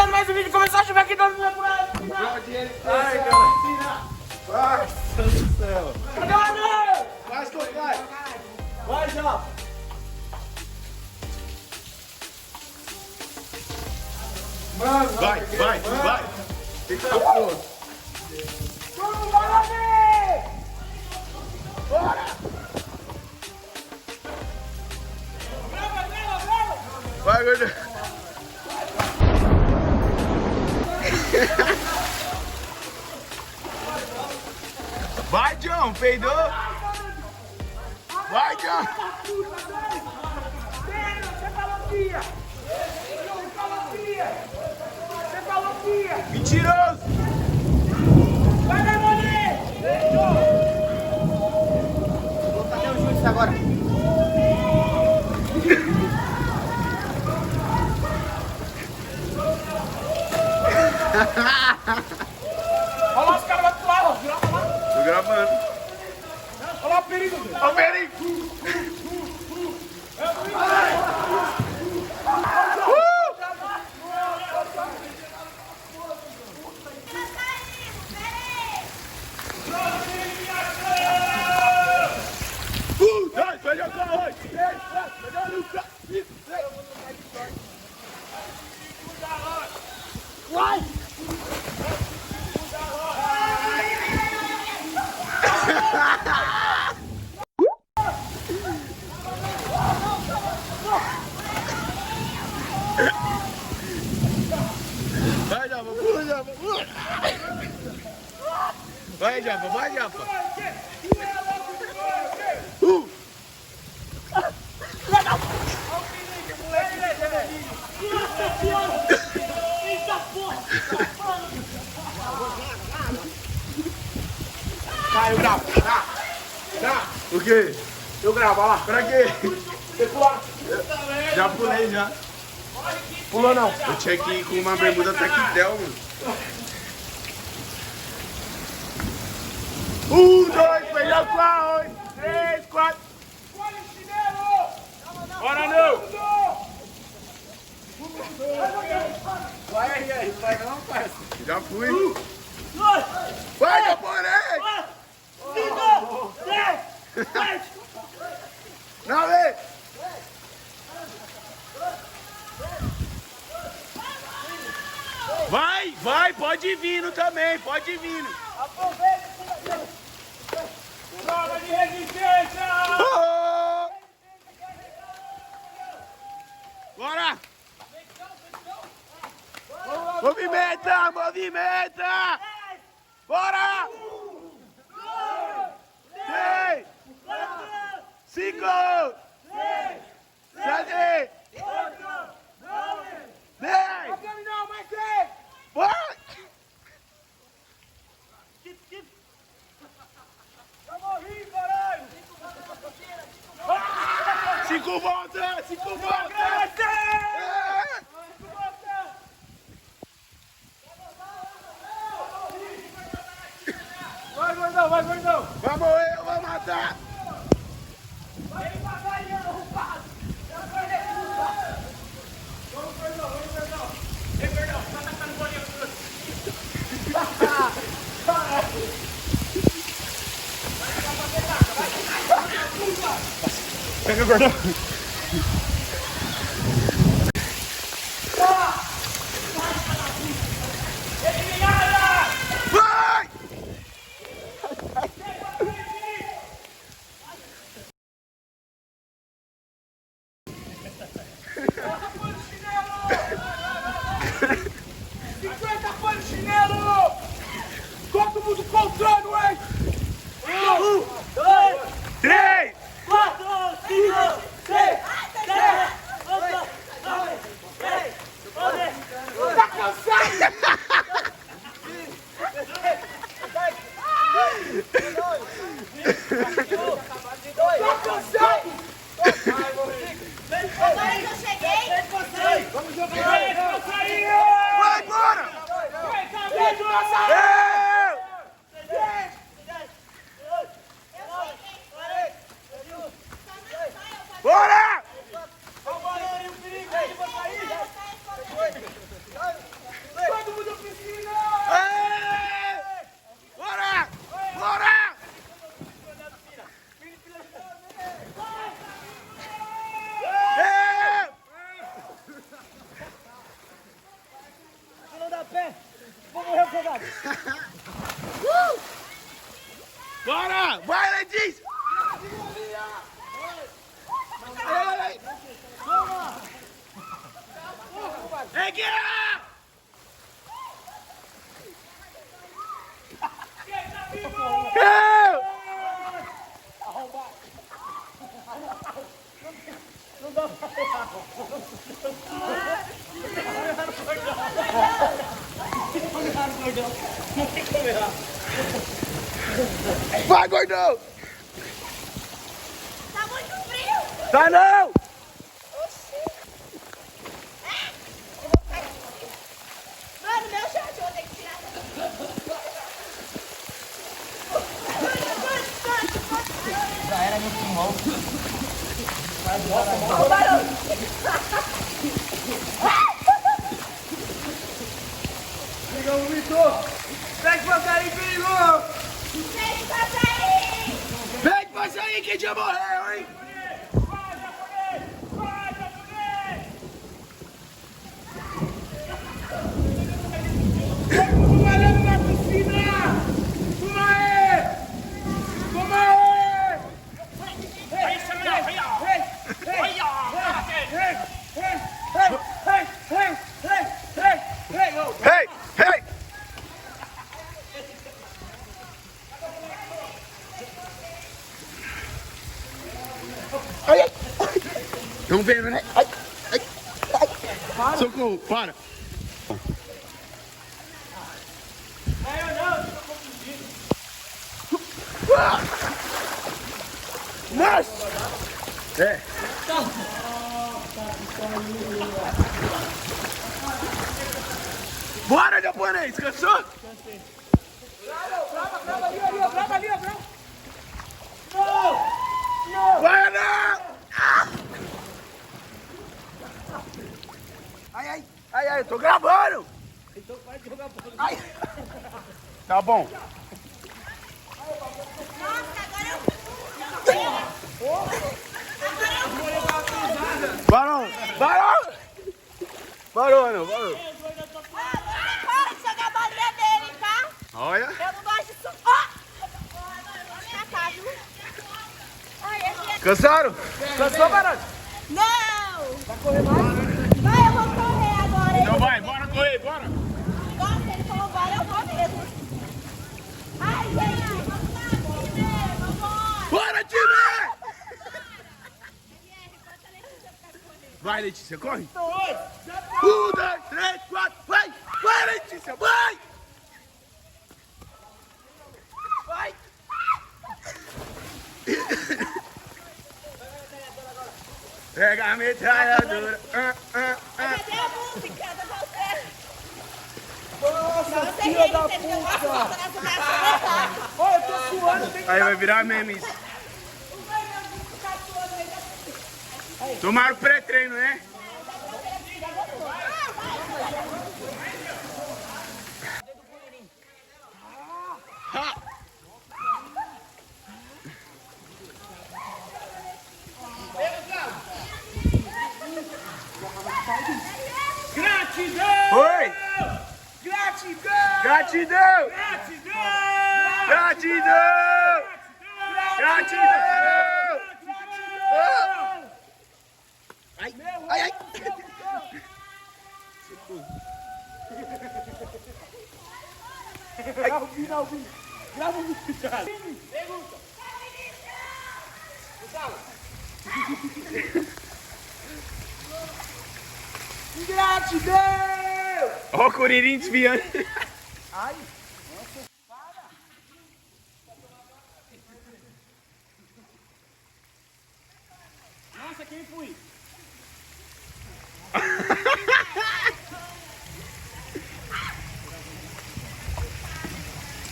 Iniciando mais um vídeo, começou a chover aqui todo mundo por aí. Ai, cara. Nossa do céu. Cadê o anel? Vai, escolhe, vai. Vai, já. Mano, vai. Tem que estar pronto. Vamos, bora ver! Bora! Grava! Vai, gordão. Vai, John, peidou. Vai, John. Você falou que ia! Mentiroso. Vai, Demolê! Vou fazer o juiz agora. Olha lá, os caras vão pular, ó. Grava lá. Tô gravando. Olha lá o perigo. Ó o perigo. Vai jogar hoje. 3, 4, melhor luta. Vai! Vai, Japa, pula, Japa, pula. Vai, Japa, vai, Japa. Tá, eu gravo. Tá. O quê? Eu gravo, olha lá. Pra quê? Você pula. Já pulei, já. Pulou não. Eu tinha que ir com uma bermuda taquidel, mano. 1, 2, melhor 4, 3, 4. Olha o chinelo! Bora, não! Vai não, parça. Já fui. Vai, japonês! Não, vem! Vai, pode ir vindo também, pode ir vindo. Prova de resistência! Oh! Bora! Movimenta, movimenta! Bora! 3, 5, 7, 10! Abdominal, mais 10! Bora! Eu morri, caralho! 5 voltas! 5 voltas! Vai, gordão, vai, gordão! Vai morrer, eu vou matar! Vai devagarinho, arrombado! Vamos, gordão, vamos, gordão! Ei, gordão, tá atacando bolinha pro outro! Pega o gordão! Vai! Chinelo! Todo mundo contando, hein? 1, 2, 3! 4, 5, 6, 7, 8, 9, 10, 11, Tá cansado? Tá cansado? Agora que eu cheguei, Vamos jogar! Vai, bora! Vai, cabelo, nossa! Bora! Olha o barulho, o perigo aí, vou sair! Bora! Vai, Letícia! Ei, Guerra! Vai, gordão! Tá muito frio. Tá não! Mano, meu short eu vou ter que tirar. Já era meu pulmão. Ó o barulho. Liga o Vitor! Vem que você aí, perigo! Vem, passarinho. Vem que você aí, que já morreu, hein? Vai, japonês! Vai, japonês! Vamos valendo na piscina! Vamos aí! Vamos aí! Aí, Samuel! Aí, ó! Aí, ó! Hey, hey! Ai, ai! Estão vendo, né? Ai, ai, ai! Socorro, para! Nossa! É! Bora, japonês! Cansou? Brava ali, brava. Vai, não! Ai, ai, ai, ai, eu tô gravando! Então vai jogar bola. Ai. Tá bom. Nossa, agora eu... Barão! Barão! Barão, não, barão. Para de jogar a bolinha dele, tá? Olha. Eu não gosto disso. Ó! Olha cá, viu? Olha, esse é... Cansaram? Cansou, Barão? Não! Vai correr mais? Vai, eu vou correr agora. Então vai, bora correr, bora. Nossa, ele falou bora, eu vou mesmo. Ai, gente. Vambora. Bora, time! Vai, Letícia, corre. 1, 2, 3, 4, vai! Vai, Letícia, vai! Vai! Pega a metralhadora. Cadê a música da você? Nossa, Você filha ri, da você viu uma foto puta! nas minhas. Olha, eu tô suando, tem que... Aí vai virar memes. Tomaram pré-treino, né? Gratidão! Oi! Gratidão! Gratidão! Gratidão! Gratidão! Gratidão! Ai, ai, ai! Grava o vídeo, Alvin. Grava o vídeo. Gratidão! Ó o Curirim desviando. Ai, Nossa, quem fui?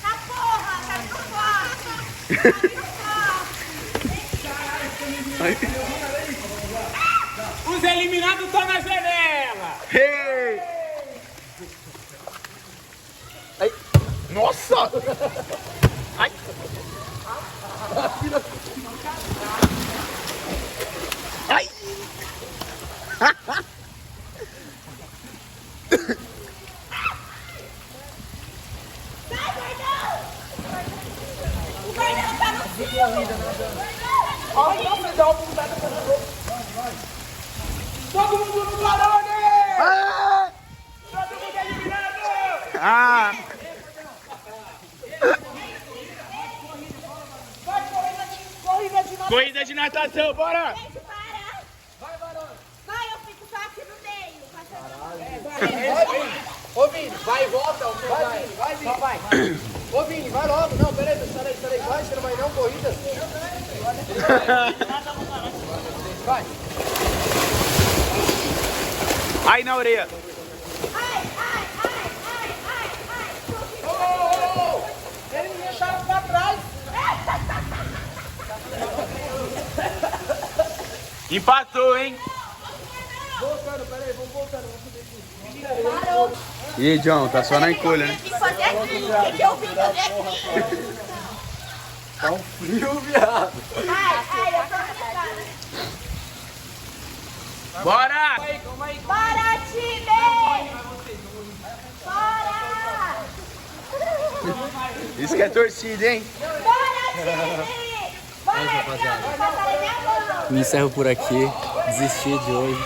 Tá porra, tá muito forte. Os eliminados estão na janela! Hey! Ai. Nossa! Ai! Ai! Vai, gordão! O gordão tá Olha, você dá uma mudada pra nós. Todo mundo no barone! Ah! Todo mundo eliminado! Ah! Vai, corrida de nós. Corrida de natação, bora! Gente, para. Vai, eu fico só aqui no meio. Ô Vini, vai e volta, vai, Vini. Só vai. Ô Vini, vai logo. Não, peraí, espera aí. Vai, você não vai não, corrida. Vai. Aí na orelha. Ai. Ele me deixaram pra trás. Empatou, hein? Voltando, peraí, vamos voltando. Parou. E aí, John, tá só na encolha, né? O que fazer aqui? O que eu vim fazer aqui? Tá um frio, viado. Ai, eu tô cansada. Bora! Bora, time! Bora! Isso que é torcida, hein? Bora, time! Vai, passar minha mão! Me encerro por aqui. Desisti de hoje.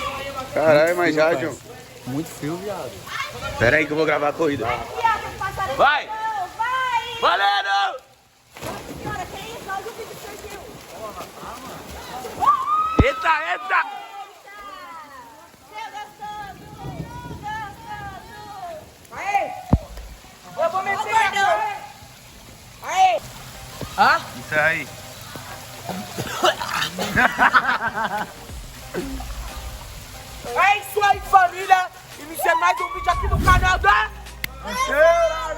Caralho, mas já, John. Muito frio, viado. Pera aí que eu vou gravar a corrida. Aqui, ó, passar Vai! minha mão! Vai! Valendo! Nossa senhora, que isso? Olha o vídeo que surgiu! Eita! Seu gostoso! Aê! Eu vou meter Ô, gordão! Aê! Isso aí. É isso aí, família! E me mais um vídeo aqui no canal da... Cheira,